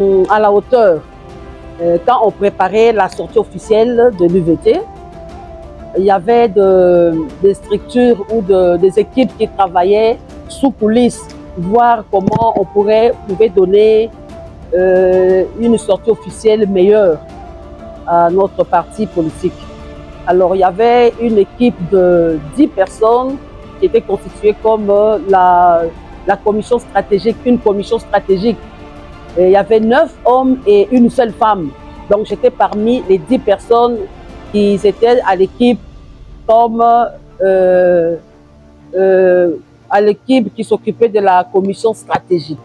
À la hauteur, quand on préparait la sortie officielle de l'UVT, il y avait des structures ou des équipes qui travaillaient sous coulisses, voir comment on pouvait donner une sortie officielle meilleure à notre parti politique. Alors il y avait une équipe de 10 personnes qui était constituée comme la commission stratégique, une commission stratégique. Et il y avait 9 hommes et une seule femme. Donc j'étais parmi les 10 personnes qui étaient à l'équipe comme à l'équipe qui s'occupait de la commission stratégique.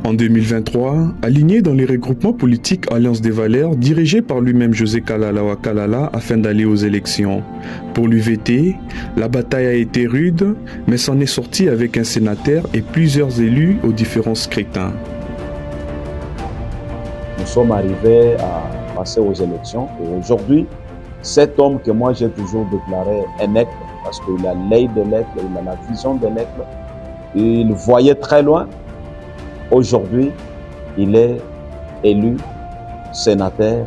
En 2023, aligné dans les regroupements politiques Alliance des Valeurs, dirigé par lui-même José Kalala Wakalala afin d'aller aux élections. Pour l'UVT, la bataille a été rude, mais s'en est sorti avec un sénateur et plusieurs élus aux différents scrutins. Nous sommes arrivés à passer aux élections et aujourd'hui, cet homme que moi j'ai toujours déclaré un aigle, parce qu'il a l'œil de l'aigle, il a la vision de l'aigle, il voyait très loin. Aujourd'hui, il est élu sénateur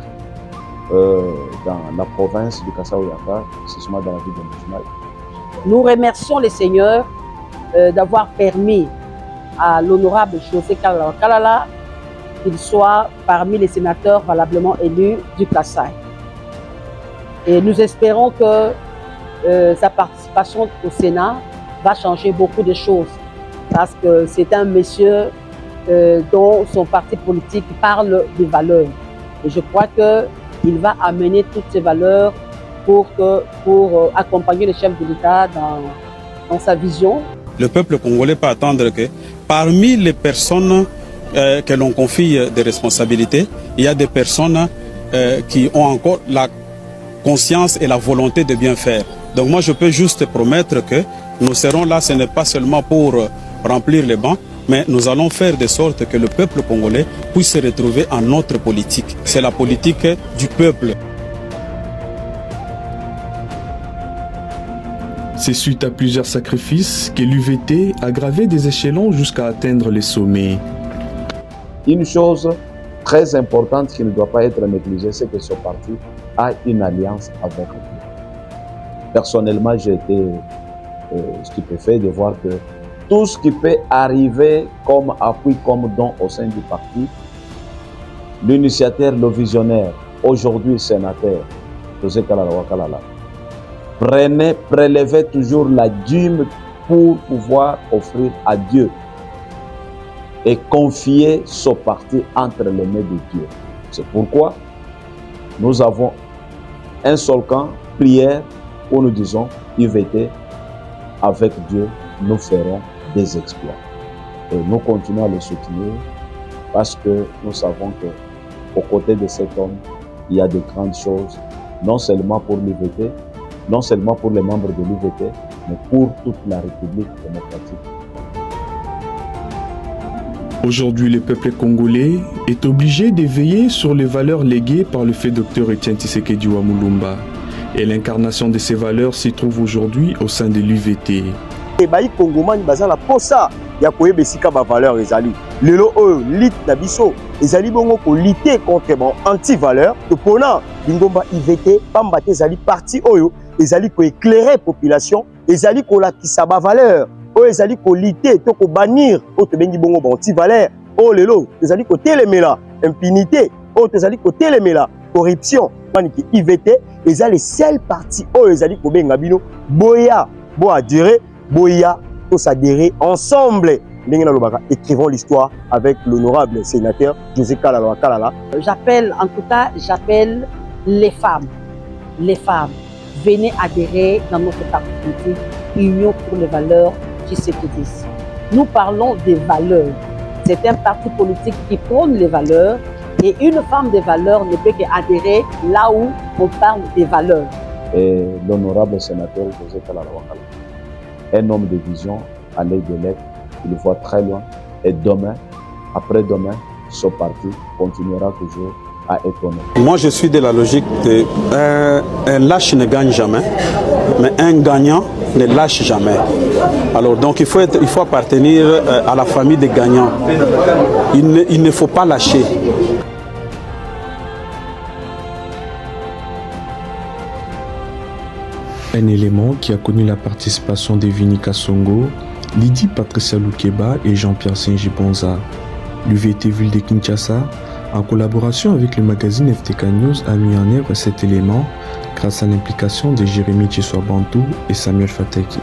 dans la province du Kasaï-Ouattara, précisément dans la ville de Mbuji-Mayi. Nous remercions les seigneurs d'avoir permis à l'honorable José Kalala Wakalala qu'il soit parmi les sénateurs valablement élus du Kasaï. Et nous espérons que sa participation au Sénat va changer beaucoup de choses parce que c'est un monsieur dont son parti politique parle des valeurs. Et je crois qu'il va amener toutes ces valeurs pour accompagner le chef de l'État dans sa vision. Le peuple congolais peut attendre que parmi les personnes que l'on confie des responsabilités, il y a des personnes qui ont encore la conscience et la volonté de bien faire. Donc moi je peux juste promettre que nous serons là, ce n'est pas seulement pour remplir les bancs, mais nous allons faire de sorte que le peuple congolais puisse se retrouver en notre politique. C'est la politique du peuple. C'est suite à plusieurs sacrifices que l'UVT a gravé des échelons jusqu'à atteindre les sommets. Une chose très importante qui ne doit pas être négligée, c'est que ce parti a une alliance avec Dieu. Personnellement, j'ai été stupéfait de voir que tout ce qui peut arriver comme appui, comme don au sein du parti, l'initiateur, le visionnaire, aujourd'hui sénateur, José Kalala Wakalala, prélevait toujours la dîme pour pouvoir offrir à Dieu et confier ce parti entre les mains de Dieu. C'est pourquoi nous avons un seul camp, prière, où nous disons, UVT, avec Dieu, nous ferons des exploits. Et nous continuons à le soutenir parce que nous savons qu'aux côtés de cet homme, il y a de grandes choses, non seulement pour l'UVT, non seulement pour les membres de l'UVT, mais pour toute la République démocratique. Aujourd'hui, le peuple congolais est obligé de veiller sur les valeurs léguées par le fait Dr Etienne Tshisekedi Wamulumba. Et l'incarnation de ces valeurs s'y trouve aujourd'hui au sein de l'UVT. Bayi Kongomani baza la posa ya koyeba esika ba valeur ezali. Lelo oyo lit na biso ezali bongo ko lutter contre bon anti-valeur. Topona Lingomba IVT pamba te ezali parti oyo ezali ko éclairer population, ezali ko lakisa ba valeur. Oyo ezali ko lutter to ko bannir o to bengi bongo ba anti-valeur. O lelo ezali ko telemela impunité, o ezali ko telemela corruption. Maniki IVT ezali seul parti oyo ezali ko benga bino boya bo adhérer Boya, tous adhérer ensemble. Écrivons l'histoire avec l'honorable sénateur José Kalala Wakalala. J'appelle les femmes. Les femmes, venez adhérer dans notre parti politique, Union pour les valeurs Tshisekedi. Nous parlons des valeurs. C'est un parti politique qui prône les valeurs et une femme des valeurs ne peut qu'adhérer là où on parle des valeurs. Et l'honorable sénateur José Kalala Wakalala, un homme de vision, à l'œil de l'aigle, il voit très loin. Et demain, après-demain, ce parti continuera toujours à étonner. Moi, je suis de la logique de un lâche ne gagne jamais, mais un gagnant ne lâche jamais. Alors, donc, il faut appartenir à la famille des gagnants. Il ne faut pas lâcher. Un élément qui a connu la participation de Vini Kasongo, Lydie Patricia Loukeba et Jean-Pierre Saint-Gibonza. L'UVT Ville de Kinshasa, en collaboration avec le magazine FTK News, a mis en œuvre cet élément grâce à l'implication de Jérémy Tchiswabantou et Samuel Fataki.